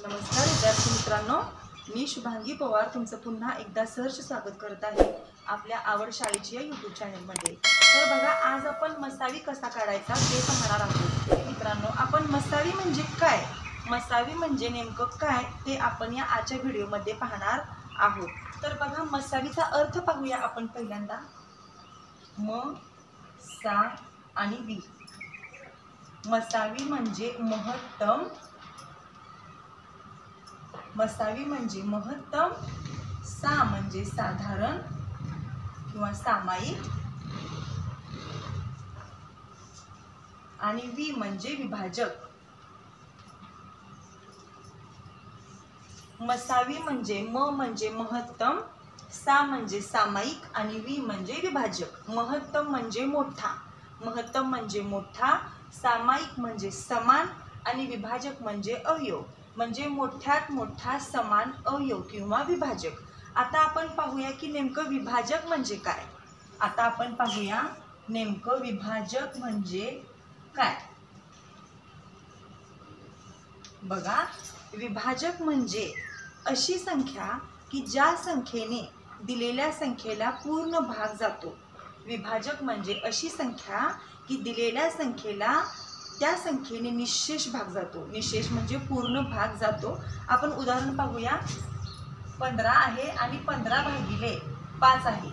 नमस्कार विद्यार्थी मित्रांनो, मी शुभांगी पवार तुमचं पुन्हा एकदा सहर्ष स्वागत करत आहे आपल्या आवड शाळेची या यूट्यूब चॅनलमध्ये। तर बघा, आज आपण मसावी कसा काढायचा ते पाहणार आहोत। मित्रांनो, आपण मसावी म्हणजे काय, मसावी म्हणजे नेमकं काय ते आपण या आजच्या व्हिडिओमध्ये पाहणार आहोत। तर बघा, मसावीचा अर्थ पाहूया आपण पहिल्यांदा। म सा आणि वी। मसावी म्हणजे महत्तम, मसावी म्हणजे महत्तम, सा म्हणजे साधारण किंवा सामायिक आणि वी म्हणजे विभाजक। मसावी म्हणजे म म्हणजे महत्तम, सा म्हणजे सामायिक आणि वी म्हणजे विभाजक। महत्तम म्हणजे मोठा, महत्तम म्हणजे मोठा, सामायिक म्हणजे समान आणि विभाजक म्हणजे अवयव, म्हणजे मोठ्यात मोठा समान अवयव किंवा विभाजक। आता आपण पाहूया की नेमकं विभाजक म्हणजे काय। आता आपण पाहूया नेमकं विभाजक म्हणजे काय। बघा, विभाजक म्हणजे अशी संख्या की ज्या संख्येने दिलेल्या संख्येला पूर्ण भाग जातो। विभाजक म्हणजे अशी संख्या की दिलेल्या संख्येला त्या संख्येने निशेष भाग जातो। निशेष म्हणजे पूर्ण भाग जातो। आपण उदाहरण पाहूया। 15 आहे आणि 15 भागिले 5 आहे,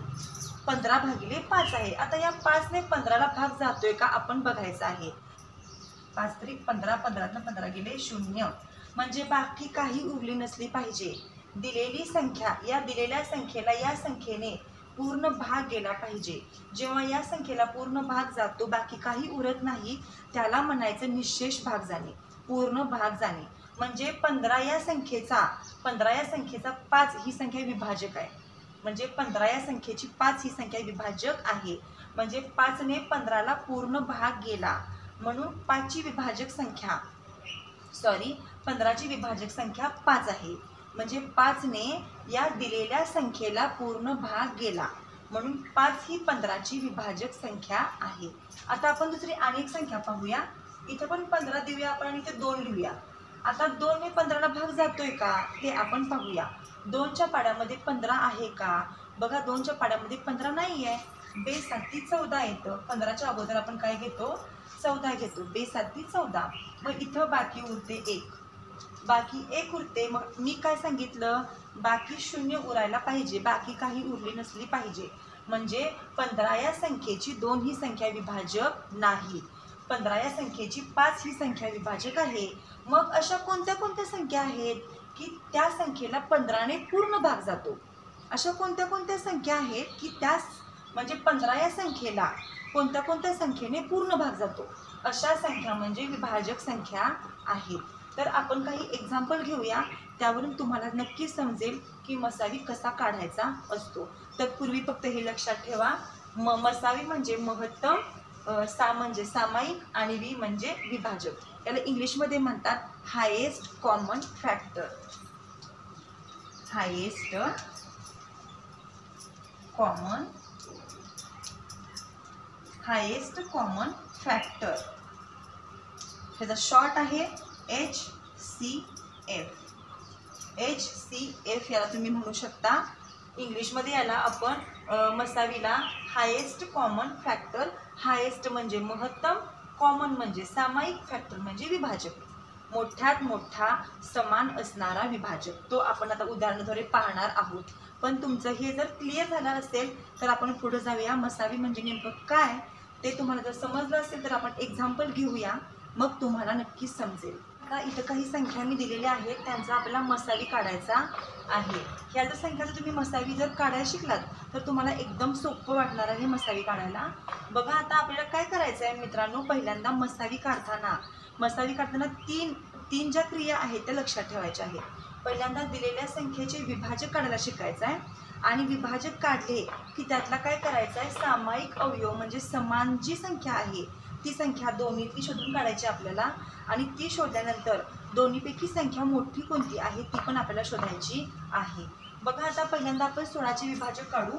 15 भागिले 5 आहे। आता या 5 ने 15 ला भाग जातोय का आपण बघायचं आहे। 5 त्रिक 15, 15 15 गेले 0, म्हणजे बाकी काही उरली नसली पाहिजे। दिलेली संख्या, या दिलेल्या संख्येला या संख्येने पूर्ण भाग गेला पाहिजे। जेव्हा या संख्येला पूर्ण भाग जातो, बाकी काही उरत नाही, त्याला म्हणायचं निशेष भाग जाणे, पूर्ण भाग जाणे। म्हणजे 15 या संख्येचा 5 ही संख्या विभाजक आहे। म्हणजे 15 या संख्येची 5 ही संख्या विभाजक आहे। म्हणजे 5 ने 15 ला पूर्ण भाग गेला, म्हणून 5 ची विभाजक संख्या 15 ची विभाजक संख्या 5 आहे। म्हणजे 5 ने या दिलेल्या संख्येला पूर्ण भाग गेला, म्हणून 5 ही 15 ची विभाजक संख्या आहे। आता आपण दुसरी अनेक संख्या पाहूया। इथे पण 15 देऊया आपण आणि इथे 2 लिहूया। आता 2 ने 15 ला भाग जातोय का ते आपण पाहूया। 2 च्या पाड्यामध्ये 15 आहे का? बघा, 2 च्या पाड्यामध्ये 15 नाहीये। बेसाती 14 येतं। 15 च्या अगोदर आपण काय घेतो? 14 घेतो। बेसाती 14। मग इथं बाकी उरते 1, बाकी 1 उरते। मग मी काय सांगितलं, बाकी 0 उरायला पाहिजे, बाकी काही उरली नसली पाहिजे। म्हणजे 15 या संख्येची 2 ही संख्या विभाजक नाही। 15 या संख्येची 5 ही संख्या विभाजक आहे। मग अशा कोणत्या कोणत्या संख्या आहेत की त्या संख्येला 15 ने पूर्ण भाग जातो? अशा कोणत्या कोणत्या संख्या आहेत की त्या म्हणजे 15 या संख्येला कोणत्या कोणत्या संख्येने पूर्ण भाग जातो? अशा संख्या म्हणजे विभाजक संख्या आहेत। तर आपण काही एक्झाम्पल घेऊया, त्यावरून तुम्हाला नक्की समजेल की मसावी कसा काढायचा असतो। तर पूर्वी फक्त हे लक्षात ठेवा, मसावी म्हणजे महत्तम, सा म्हणजे सामायिक आणि वी म्हणजे विभाजक। याला इंग्लिशमध्ये म्हणतात highest common factor. Highest common factor, त्याचा शॉर्ट आहे HCF। HCF याला तुम्ही म्हणू शकता। इंग्लिशमध्ये याला आपण मसावीला हायेस्ट कॉमन फॅक्टर, हायेस्ट म्हणजे महत्तम, कॉमन म्हणजे सामायिक, फॅक्टर म्हणजे विभाजक, मोठ्यात मोठा समान असणारा विभाजक। तो आपण आता उदाहरणाद्वारे पाहणार आहोत। पण तुमचं हे जर क्लिअर झालं असेल तर आपण पुढे जाऊया। मसावी म्हणजे नेमकं काय ते तुम्हाला जर समजलं असेल तर आपण एक्झाम्पल घेऊया, मग तुम्हाला नक्की समजेल। आता इथं काही संख्या मी दिलेल्या आहेत, त्यांचा आपल्याला मसावी काढायचा आहे। ह्या जर संख्याचा तुम्ही मसावी जर काढायला शिकलात तर तुम्हाला एकदम सोपं वाटणार आहे मसावी काढायला। बघा, आता आपल्याला काय करायचं आहे मित्रांनो, पहिल्यांदा मसावी काढताना तीन ज्या क्रिया आहेत त्या लक्षात ठेवायच्या आहेत। पहिल्यांदा दिलेल्या संख्येचे विभाजक काढायला शिकायचं आहे आणि विभाजक काढले की त्यातला काय करायचं आहे, सामायिक अवयव म्हणजे समान जी संख्या आहे ती संख्या दोन्हीतली शोधून काढायची आपल्याला, आणि ती शोधल्यानंतर दोन्हीपैकी संख्या मोठी कोणती आहे ती पण आपल्याला शोधायची आहे। बघा, आता पहिल्यांदा आपण 16 चे विभाजक काढू।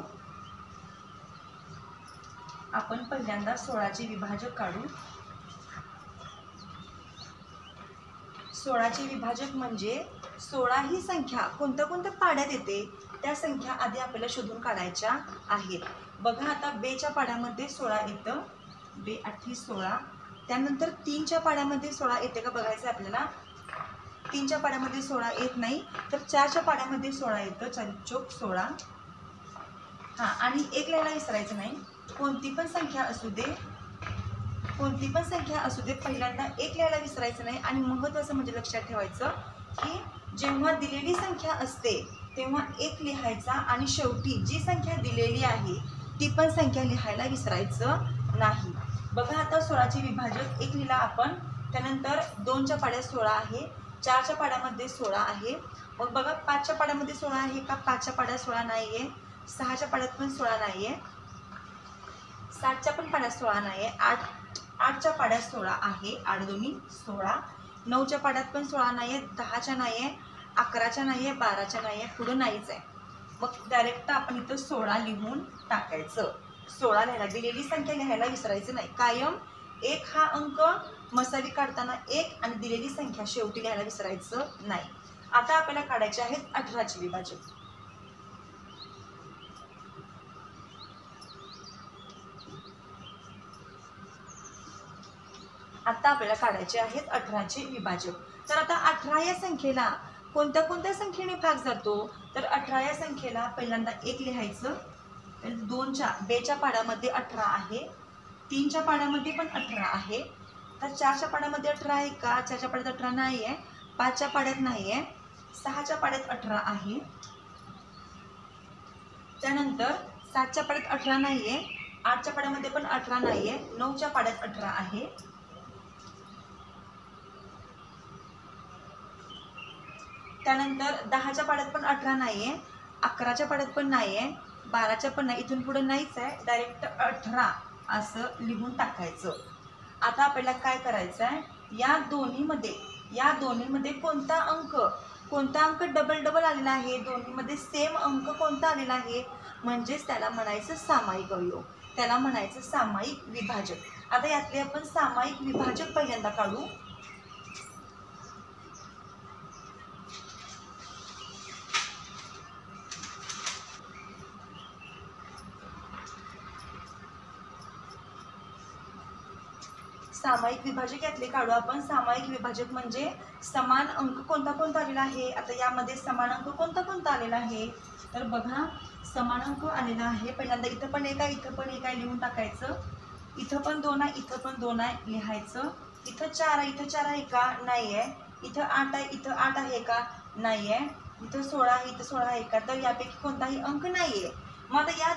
आपण पहिल्यांदा 16 चे विभाजक काढू। 16चे विभाजक म्हणजे 16 ही संख्या कोणत्या कोणत्या पाड्यात येते त्या संख्या आधी आपल्याला शोधून काढायच्या आहेत. बघा आता बेच्या पाड्यामध्ये 16 येतं, बे 8 16. त्यानंतर 3च्या पाड्यामध्ये 16 येते का बघायचं आपल्याला. 3च्या पाड्यामध्ये 16 येत नाही, तर 4च्या पाड्यामध्ये 16 येतं, 4 चोक 16. हां, आणि 1 लिहायला विसरायचं नाही. कोणती पण संख्या असू दे, कोणती पण संख्या असू दे, पहिल्यांदा 1 लिहायला विसरायचं नाही. आणि महत्त्वाचं म्हणजे लक्षात ठेवायचं की जेव्हा दिलेली संख्या असते तेव्हा 1 लिहायचा आणि शेवटी जी संख्या दिलेली आहे ती पण संख्या लिहायला विसरायचं नाही. बघा आता 16चे विभाजक 1 लिहिला आपण, त्यानंतर 2च्या पाड्यात 16 आहे, 4च्या पाड्यामध्ये 16 आहे. मग बघा 5च्या पाड्यामध्ये 16 आहे का, 5च्या पाड्यात 16 नाही आहे, 6च्या पाड्यात पण 16 नाही आहे, 7च्या पण पाड्यात 16 नाही आहे, 8च्या पाड्यात 16 आहे, 8 दोन्ही 16, 9च्या पाड्यात पण 16 नाही आहे, 10च्या नाही आहे, 11च्या नाही आहे, 12च्या नाही आहे, पुढं नाहीच आहे. मग डायरेक्ट आपण इथं 16 लिहून टाकायचं. 16 लिहायला, दिलेली संख्या लिहायला विसरायचं नाही. कायम 1 हा अंक मसावी काढताना 1 आणि दिलेली संख्या शेवटी लिहायला विसरायचं नाही. आता आपल्याला काढायचे आहेत 18चे विभाजक. आता आपल्याला काढायचे आहेत 18चे विभाजक. तर आता 18 या संख्येला कोणत्या कोणत्या संख्येने भाग जातो, तर 18 या संख्येला पहिल्यांदा 1 लिहायचं. 2च्या बेच्या पाड्यामध्ये 18 आहे, 3च्या पाड्यामध्ये पण 18 आहे, तर 4च्या पाड्यामध्ये 18 आहे का, 4च्या पाड्यात 18 नाही आहे, 5च्या पाड्यात नाही आहे, 6च्या पाड्यात 18 आहे, त्यानंतर 7च्या पाड्यात 18 नाही आहे, 8च्या पाड्यामध्ये पण 18 नाही आहे, 9च्या पाड्यात 18 आहे, त्यानंतर 10च्या पाड्यात पण 18 नाही आहे, 11च्या पाड्यात पण नाही आहे, 12च्या पण नाही, इथून पुढे नाहीच आहे, डायरेक्ट 18 असं लिहून टाकायचं. आता आपल्याला काय करायचं आहे, या दोन्हीमध्ये कोणता अंक डबल डबल आलेला आहे, दोन्हीमध्ये सेम अंक कोणता आलेला आहे, म्हणजेच त्याला म्हणायचं सामायिक अवयव, त्याला म्हणायचं सामायिक विभाजक. आता यातले आपण सामायिक विभाजक पहिल्यांदा काढू. सामायिक विभाजक यातले काढू आपण. सामायिक विभाजक म्हणजे समान अंक कोणता कोणता आलेला आहे. आता यामध्ये समान अंक कोणता कोणता आलेला आहे, तर बघा समान अंक आलेला आहे. पहिल्यांदा इथं पण एक आहे, इथं पण एक आहे, लिहून टाकायचं. इथं पण 2 आहे, इथं पण 2 आहे, लिहायचं. इथं 4 आहे, इथं 4 आहे का, नाही आहे. इथं 8 आहे, इथं 8 आहे का, नाही आहे. इथं 16 आहे, इथं 16 आहे का, तर यापैकी कोणताही अंक नाही आहे. मग आता या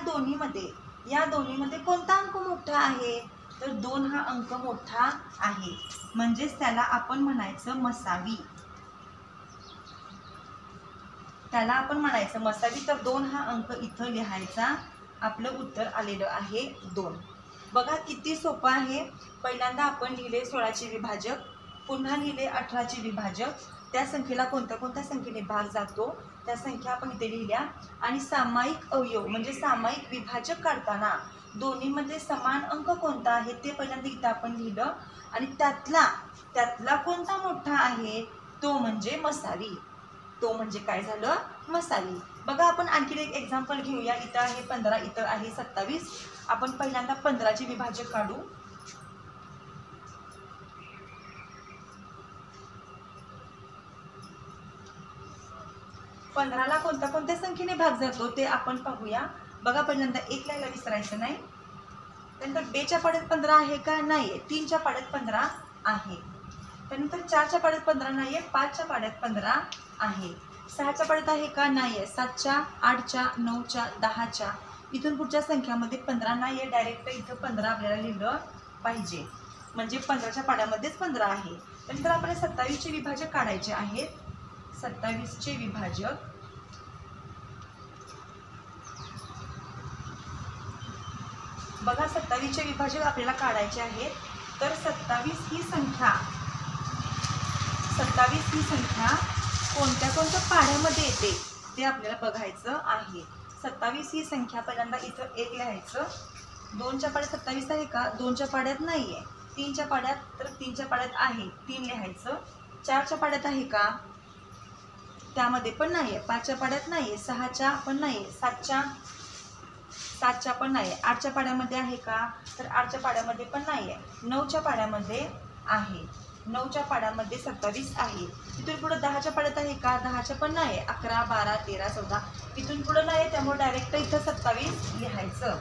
दोन्हीमध्ये कोणता अंक मोठा आहे, तर 2 हा अंक मोठा आहे, म्हणजेच त्याला आपण म्हणायचं मसावी. तर 2 हा अंक इथं लिहायचा. आपलं उत्तर आलेलं आहे 2. बघा किती सोपं आहे. पहिल्यांदा आपण लिहिले 16चे विभाजक, पुन्हा लिहिले 18चे विभाजक, त्या संख्येला कोणत्या कोणत्या संख्येने भाग जातो त्या संख्या आपण इथे लिहिल्या. आणि सामायिक अवयव म्हणजे सामायिक विभाजक काढताना दोन्हीमध्ये समान अंक कोणता आहे ते पहिल्यांदा इथं आपण लिहिलं. आणि त्यातला कोणता मोठा आहे तो म्हणजे मसावी. तो म्हणजे काय झालं, मसावी. बघा आपण आणखी एक एक्झाम्पल घेऊया. इथं आहे 15, इथं आहे 27. आपण पहिल्यांदा 15चे विभाजक काढू. पंधराला कोणत्या कोणत्या संख्येने भाग जातो ते आपण पाहूया. बघा पहिल्यांदा 1 लिहायला विसरायचं नाही. त्यानंतर 2च्या पाड्यात 15 आहे का, नाही आहे. 3च्या पाड्यात 15 आहे. त्यानंतर 4च्या पाड्यात 15 नाही आहे, 5च्या पाड्यात 15 आहे. 6च्या पाड्यात आहे का, नाही आहे. 7च्या, 8च्या, 9च्या, 10च्या, इथून पुढच्या संख्यामध्ये 15 नाही आहे. डायरेक्ट इथं 15 आपल्याला लिहिलं पाहिजे, म्हणजे 15च्या पाड्यामध्येच 15 आहे. त्यानंतर आपल्याला 27चे विभाजक काढायचे आहेत. 27चे विभाजक बघा, 27चे विभाजक आपल्याला काढायचे आहेत. तर 27 ही संख्या कोणत्या कोणत्या पाड्यामध्ये येते ते आपल्याला बघायचं आहे. 27 ही संख्या पहिल्यांदा इथं 1 लिहायचं. 2च्या पाड्यात 27 आहे का, 2च्या पाड्यात नाही आहे. 3च्या पाड्यात, तर 3च्या पाड्यात आहे, 3 लिहायचं. 4च्या पाड्यात आहे का? त्यामध्ये पण नाही आहे. 5च्या पाड्यात नाही आहे. 6च्या पण नाही आहे. 7च्या पण नाही आहे. 8च्या पाड्यामध्ये आहे का? तर 8च्या पाड्यामध्ये पण नाही आहे. 9च्या पाड्यामध्ये आहे. 9च्या पाड्यामध्ये 27 आहे. इथून पुढे 10च्या पाड्यात आहे का? 10च्या पण नाही आहे. 11, 12, 13, 14 इथून पुढे नाही आहे. त्यामुळे डायरेक्ट इथं 27 लिहायचं.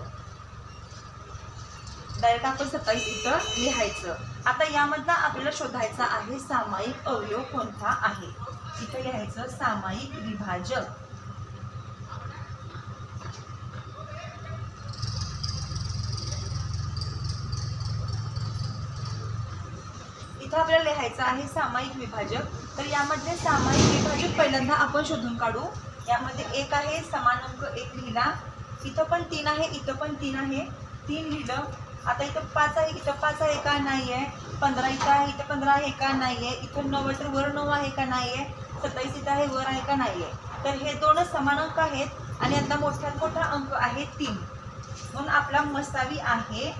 डायरेक्ट आपण 27 इथं लिहायचं. आता यामधला आपल्याला शोधायचा आहे सामायिक अवयव कोणता आहे. इथं लिहायचं सामायिक विभाजक. इथं आपल्याला लिहायचं आहे सामायिक विभाजक. तर यामधले सामायिक विभाजक पहिल्यांदा आपण शोधून काढू. यामध्ये 1 आहे, समान अंक 1 लिहिला. इथं पण 3 आहे, इथं पण 3 आहे, 3 लिहिलं. आता इथं 5 आहे, इथं 5 आहे का? नाही आहे. 15 इथं आहे, इथं 15 आहे का? नाही आहे. इथं 9 तर वर 9 आहे का? नाही आहे. 27 इथं आहे, वर आहे का? नाही आहे. तर हे दोनच समान अंक आहेत आणि आता मोठ्यात मोठा अंक आहे 3. म्हणून आपला मसावी आहे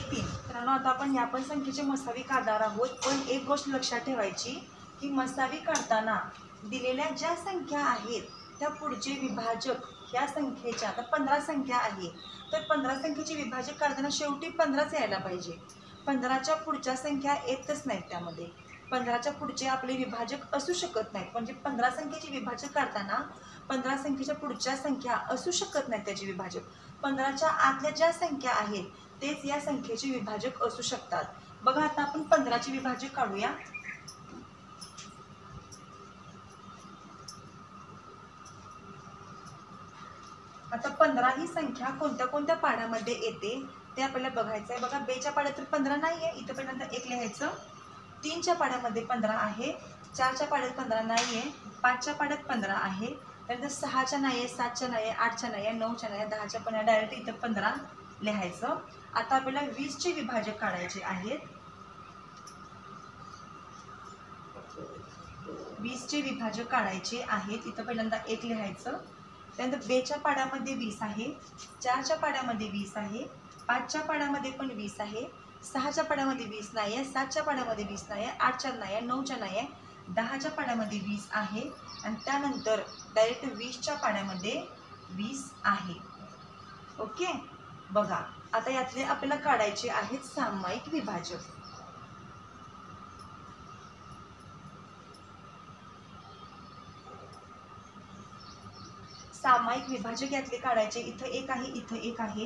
3. मित्रांनो, आता आपण या पण संख्येचे मसावी काढणार आहोत. पण एक गोष्ट लक्षात ठेवायची की मसावी काढताना दिलेल्या ज्या संख्या आहेत त्या पुढचे विभाजक ह्या संख्येच्या, आता 15 संख्या आहे तर 15 संख्येचे विभाजक काढताना शेवटी 15च यायला पाहिजे. 15च्या पुढच्या संख्या येतच नाहीत. त्यामध्ये 15च्या पुढचे आपले विभाजक असू शकत नाहीत. म्हणजे 15 संख्येचे विभाजक काढताना 15 संख्येच्या पुढच्या संख्या असू शकत नाहीत त्याचे विभाजक. 15च्या आतल्या ज्या संख्या आहेत तेच या संख्येचे विभाजक असू शकतात. बघा, आता आपण 15चे विभाजक काढूया. आता 15 ही संख्या कोणत्या कोणत्या पाड्यामध्ये येते ते आपल्याला बघायचं आहे. बघा, 2च्या पाड्यात तर 15 नाही आहे. इथं पहिल्यांदा 1 लिहायचं. 3च्या पाड्यामध्ये 15 आहे. 4च्या पाड्यात 15 नाही आहे. 5च्या पाड्यात 15 आहे. त्यानंतर 6च्या नाही आहे, 7च्या नाही आहे, 8च्या नाही आहे, 9च्या नाही आहे, 10च्या पण आहे. डायरेक्ट इथं 15 लिहायचं. आता आपल्याला 20चे विभाजक काढायचे आहेत. 20चे विभाजक काढायचे आहेत. इथं पहिल्यांदा 1 लिहायचं. त्यानंतर 2च्या पाड्यामध्ये 20 आहे. 4च्या पाड्यामध्ये 20 आहे. 5च्या पाड्यामध्ये पण 20 आहे. 6च्या पाड्यामध्ये 20 नाही आहे. 7च्या पाड्यामध्ये 20 नाही आहे. 8च्या नाही आहे. 9च्या नाही आहे. 10च्या पाड्यामध्ये 20 आहे. आणि त्यानंतर डायरेक्ट 20च्या पाड्यामध्ये 20 आहे. ओके, बघा, आता यातले आपल्याला काढायचे आहेत सामायिक विभाजक. सामायिक विभाजक यातले काढायचे. इथं 1 आहे, इथं 1 आहे,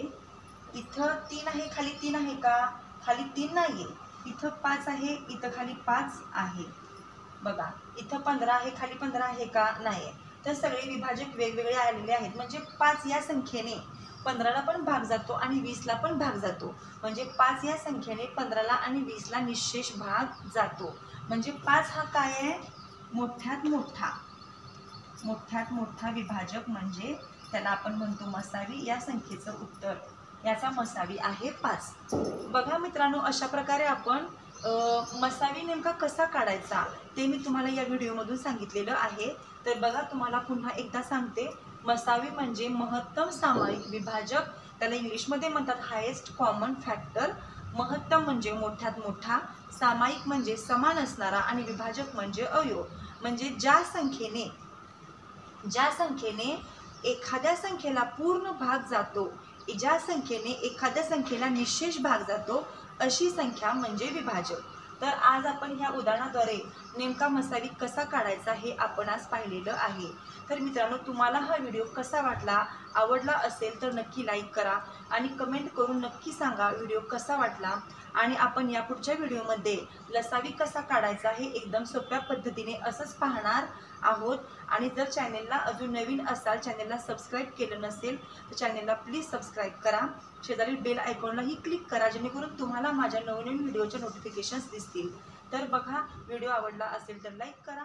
इथं 3 आहे, खाली 3 आहे का? खाली 3 नाहीये. इथं 5 आहे, इथं खाली 5 आहे. बघा, इथं 15 आहे, खाली 15 आहे का? नाही. तर सगळे विभाजक वेगवेगळे आलेले आहेत. म्हणजे 5 या संख्येने 15ला पण भाग जातो आणि 20ला पण भाग जातो. म्हणजे 5 या संख्येने 15ला आणि 20ला निश्चेष भाग जातो. म्हणजे 5 हा काय आहे? मोठ्यात मोठा विभाजक, म्हणजे त्याला आपण म्हणतो मसावी. या संख्येचं उत्तर, याचा मसावी आहे 5. बघा मित्रांनो, अशा प्रकारे आपण मसावी नेमका कसा काढायचा ते मी तुम्हाला या व्हिडिओमधून सांगितलेलं आहे. तर बघा, तुम्हाला पुन्हा एकदा सांगते. मसावी म्हणजे महत्तम सामायिक विभाजक. त्याला इंग्लिशमध्ये म्हणतात हायेस्ट कॉमन फॅक्टर. महत्तम म्हणजे मोठ्यात मोठा, सामायिक म्हणजे समान असणारा आणि विभाजक म्हणजे अवयव. म्हणजे ज्या संख्येने एखाद्या संख्येला पूर्ण भाग जातो, ज्या संख्येने एखाद्या संख्येला निश्चेष भाग जातो, अशी संख्या म्हणजे विभाजक. तर आज आपण ह्या उदाहरणाद्वारे नेमका मसावी कसा काढायचा हे आपण आज पाहिलेलं आहे. तर मित्रांनो, तुम्हाला हा व्हिडिओ कसा वाटला? आवडला असेल तर नक्की लाईक करा आणि कमेंट करून नक्की सांगा व्हिडिओ कसा वाटला. आणि आपण या पुढच्या व्हिडिओमध्ये लसावी कसा काढायचा हे एकदम सोप्या पद्धतीने असंच पाहणार आहोत. आणि जर चॅनेलला अजून नवीन असाल, चॅनेलला सबस्क्राईब केलं नसेल तर चॅनेलला प्लीज सबस्क्राईब करा. शेजारील बेल आयकॉनलाही क्लिक करा, जेणेकरून तुम्हाला माझ्या नवनवीन व्हिडिओच्या नोटिफिकेशन्स दिसतील. तर बघा, व्हिडिओ आवडला असेल तर लाईक करा.